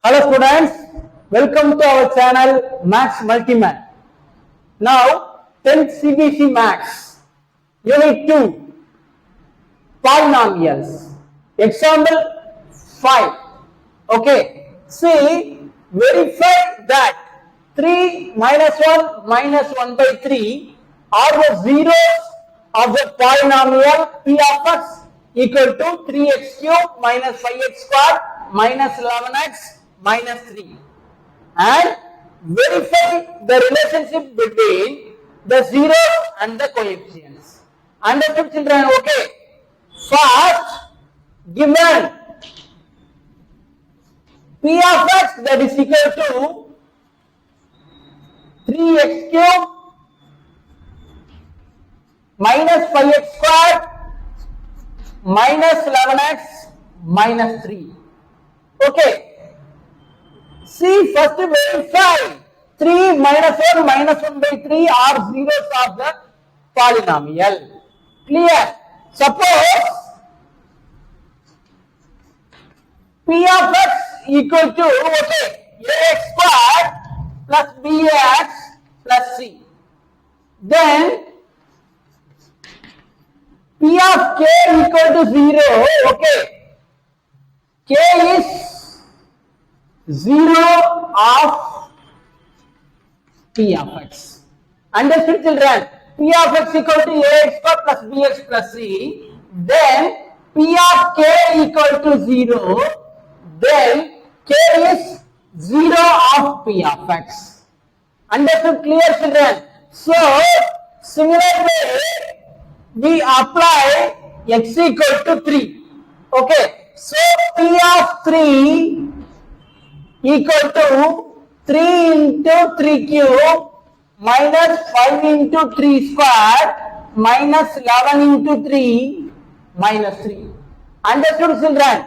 Hello students, welcome to our channel Max Multiman. Now 10th CBC Max Unit 2 Polynomials. Example 5. Okay, see, verify that 3 minus 1 minus 1 by 3 are the zeros of the polynomial P of x equal to 3x cube minus 5x squared minus 11x minus 3, and verify the relationship between the zeros and the coefficients. Understood, children? Okay. First, given P of x that is equal to 3x cube minus 5x squared minus 11x minus 3. Okay. See, first verify 3 minus 1 minus 1 by 3 are zeros of the polynomial. Clear? Suppose P of x equal to ax squared plus bx plus c. Then P of k equal to 0. K is 0 of P of x. Understood, children? P of x equal to ax squared plus bx plus c. Then P of k equal to 0. Then k is 0 of P of x. Understood? Clear, children? So, similarly, we apply x equal to 3. Okay. So, P of 3 equal to 3 into 3 cube minus 5 into 3 squared minus 11 into 3 minus 3. Understood, children?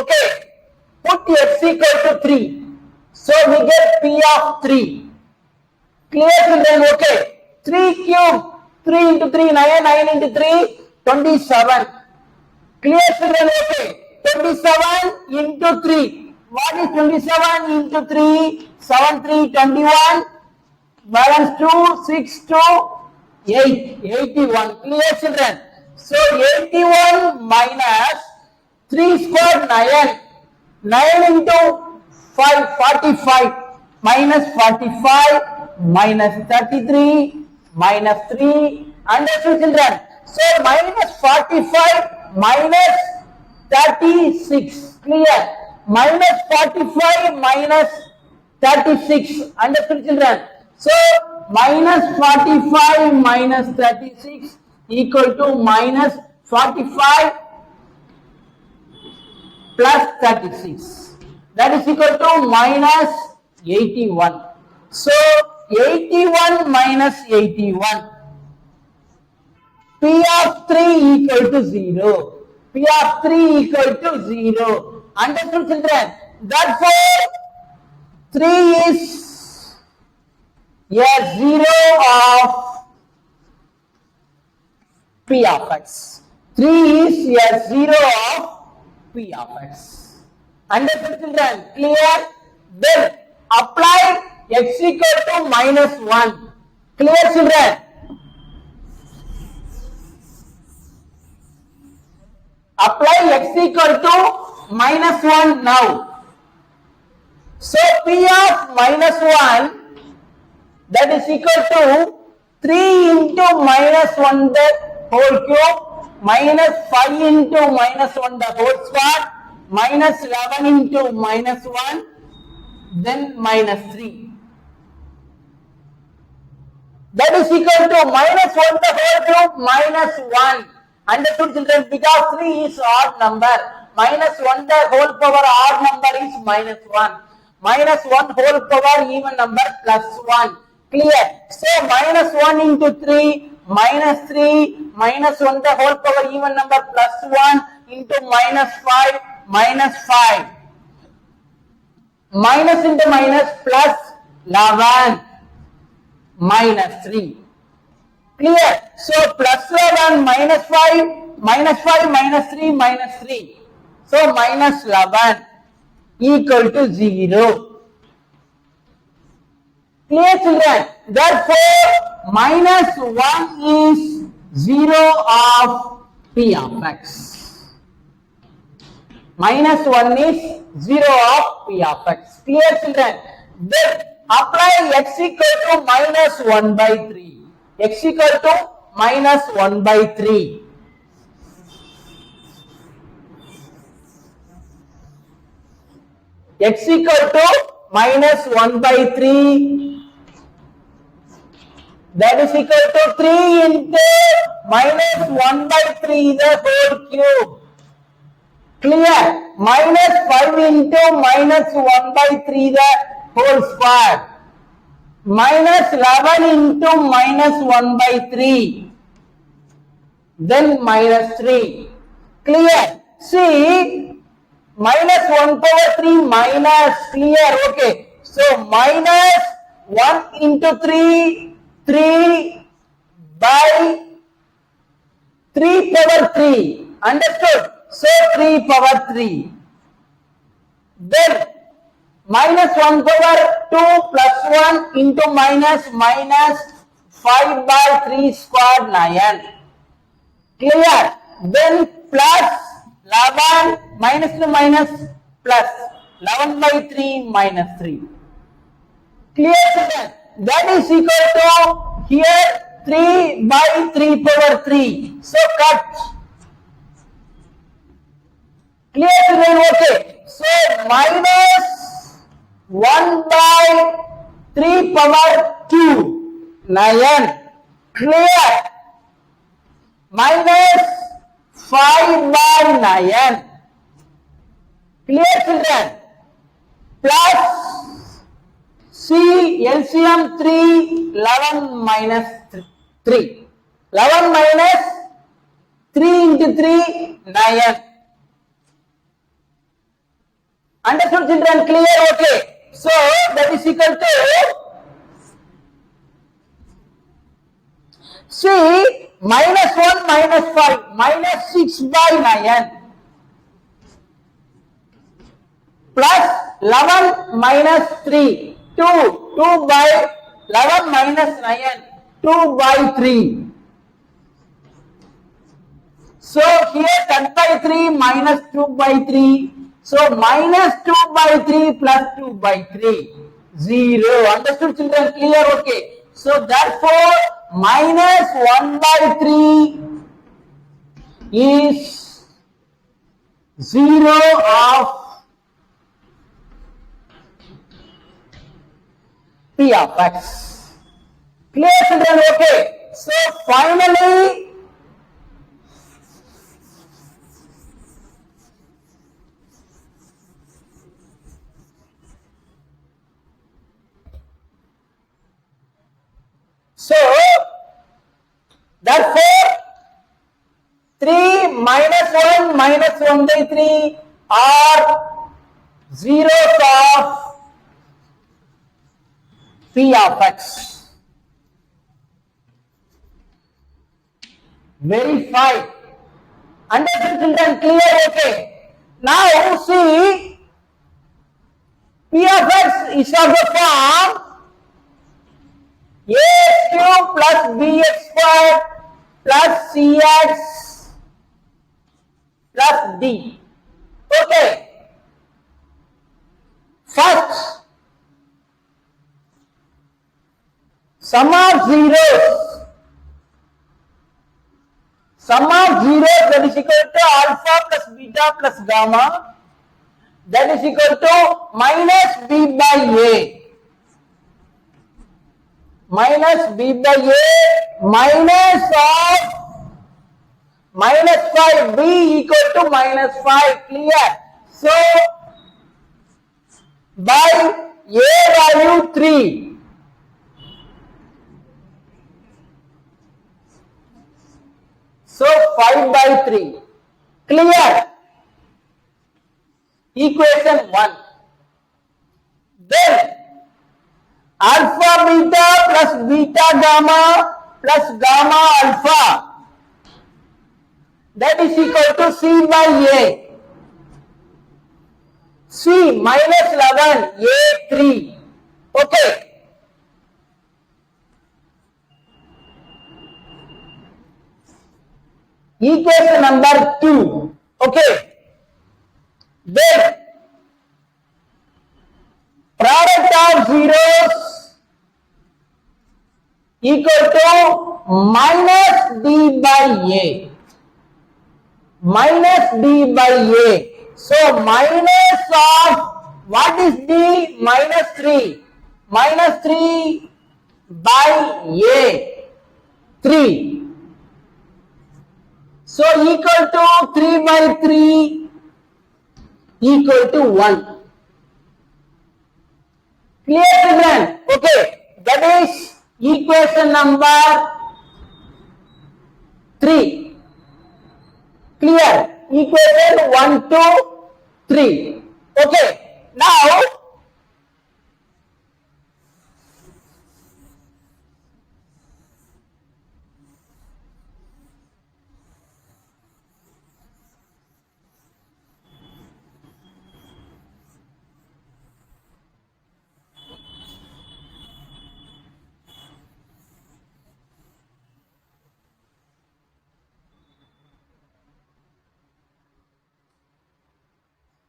Okay. Put x equal to 3. So we get P of 3. Clear, children? Okay. 3 cube, 3 into 3, 9, 9 into 3, 27. Clear, children? Okay. 27 into 3. What is 27 into 3? 7, 3, 21. Balance 2, 6, 2, 8. 81. Clear, children? So, 81 minus 3 squared 9. 9 into 5, 45. Minus 45 minus 33 minus 3. Understood, children? So, minus 45 minus 36. Clear? Minus 45 minus 36. Understood, children? So, minus 45 minus 36 equal to minus 45 plus 36. That is equal to minus 81. So, 81 minus 81. P of 3 equal to 0. P of 3 equal to 0. Understood, children? Therefore, 3 is a 0 of P of x. 3 is a 0 of P of x. Understood, children? Clear? Then apply x equal to minus 1. Clear, children? Apply x equal to minus 1 now. So, P of minus 1 that is equal to 3 into minus 1 the whole cube minus 5 into minus 1 the whole square minus 11 into minus 1 then minus 3. That is equal to minus 1 the whole cube minus 1. Understood, children? Because 3 is odd number. Minus 1 the whole power odd number is minus 1. Minus 1 whole power even number plus 1. Clear? So, minus 1 into 3 minus 3 minus 1 the whole power even number plus 1 into minus 5 minus 5. Minus into minus plus 11 minus 3. Clear? So, plus 11 minus 5 minus 5 minus 3 minus 3. So, minus 11. equal to 0. Clear children? Therefore, minus 1 is 0 of P of x. Minus 1 is 0 of P of x. Clear children? Then apply x equal to minus 1 by 3. X equal to minus 1 by 3. X equal to minus 1 by 3. That is equal to 3 into minus 1 by 3 the whole cube. Clear? Minus 5 into minus 1 by 3 the whole square. Minus 11 into minus 1 by 3. Then minus 3. Clear? See, minus 1 power 3 minus, clear, okay. So minus 1 into 3, 3 by 3 power 3. Understood? So 3 power 3. Then minus 1 power 2 plus 1 into minus 5 by 3 square 9. Clear? Then plus 11 minus to minus plus 11 by 3 minus 3. Clear children? That is equal to here 3 by 3 power 3. So cut. Clear children? Okay. So minus 1 by 3 power 2 9. Clear? Minus 5 by 9. Clear children? Plus C LCM 3 11 minus 3. 11 minus 3 into 3 9. Understood children? Clear? Okay. So that is equal to C minus 1 minus 5 minus 6 by 9 plus 11 minus 3 2 by 11 minus 9 2 by 3. So here 10 by 3 minus 2 by 3. So minus 2 by 3 plus 2 by 3 0. Understood children? Clear? Okay. So therefore minus 1 by 3 is 0 of P of x. Clear children? Okay. So finally therefore 3 minus 1 minus 1 by 3 are zeros of P of x. Very fine. Understood children? Clear? Okay. Now see, P of x is of the form a cube plus bx squared plus cx plus d. Okay. First, sum of zeros. Sum of zeros, that is equal to alpha plus beta plus gamma. That is equal to minus b by a. Minus b by a minus of minus 5. B equal to minus 5. Clear? So by a value 3. So 5 by 3. Clear? Equation 1. Then alpha beta plus beta gamma plus gamma alpha, that is equal to C by A. C minus 11 A 3. Okay. Equation number 2. Okay. Then product of zeros equal to minus D by A. Minus D by A. So minus of what is D? Minus 3. Minus 3 by A. 3. So equal to 3 by 3 equal to 1. Clear children? Okay. That is equation number 3. Clear? Equation 1 to 3. Okay.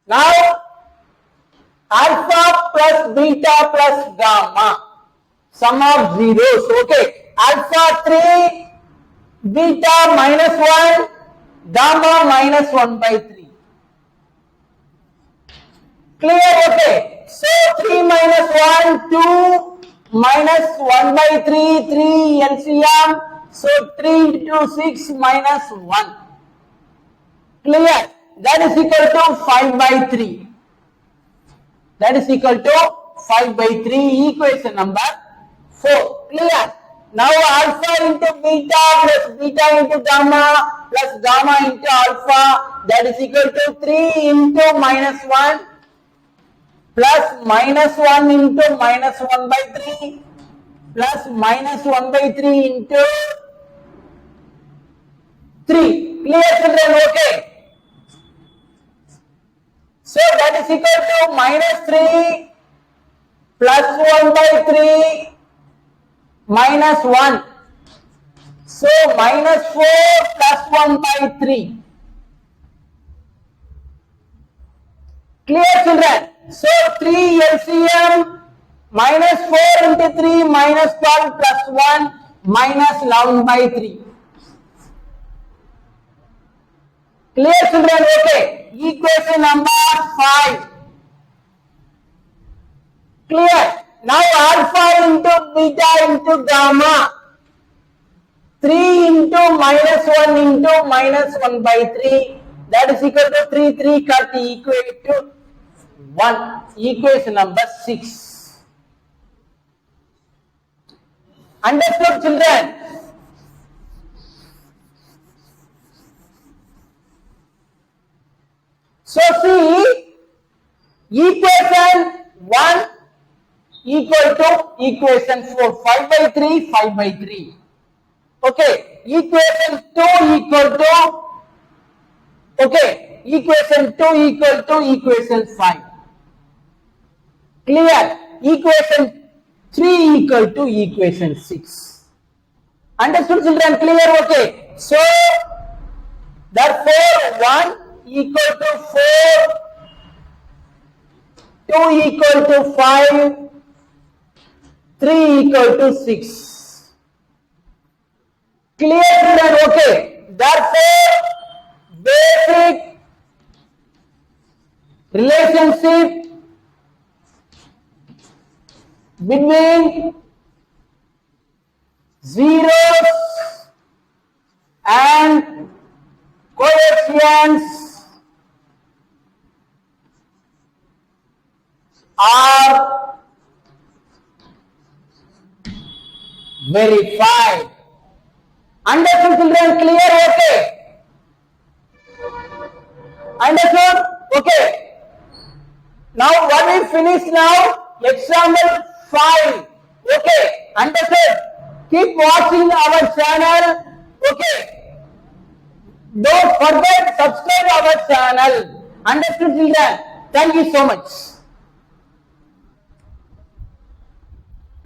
Now, alpha plus beta plus gamma, sum of zeros. Okay. Alpha 3, beta minus 1, gamma minus 1 by 3. Clear? Okay. So 3 minus 1, 2 minus 1 by 3, 3 LCM. So 3 into 6 minus 1. Clear? That is equal to 5 by 3. That is equal to 5 by 3, equation number 4. Clear? Now alpha into beta plus beta into gamma plus gamma into alpha, that is equal to 3 into minus 1 plus minus 1 into minus 1 by 3 plus minus 1 by 3 into 3. Clear children? Okay. So that is equal to minus 3 plus 1 by 3 minus 1. So minus 4 plus 1 by 3. Clear children? So 3 LCM minus 4 into 3 minus 12 plus 1 minus 11 by 3. Clear children? Okay. Equation number 5. Clear? Now alpha into beta into gamma. 3 into minus 1 into minus 1 by 3. That is equal to 3. 3 cut equal to 1. Equation number 6. Understood children? So see, equation 1 equal to equation 4. 5 by 3, 5 by 3. Okay. Equation 2 equal to, okay, equation 2 equal to equation 5. Clear? Equation 3 equal to equation 6. Understood children? Clear? Okay. So, therefore 1 equal to 4, 2 equal to 5, 3 equal to 6. Clear children? Okay. Therefore, basic relationship between zeros and coefficients are verified. Understood children? Clear? Okay. Understood? Okay. Now what we finish now? Example 5. Okay. Understood? Keep watching our channel. Okay. Don't forget subscribe our channel. Understood children? Thank you so much.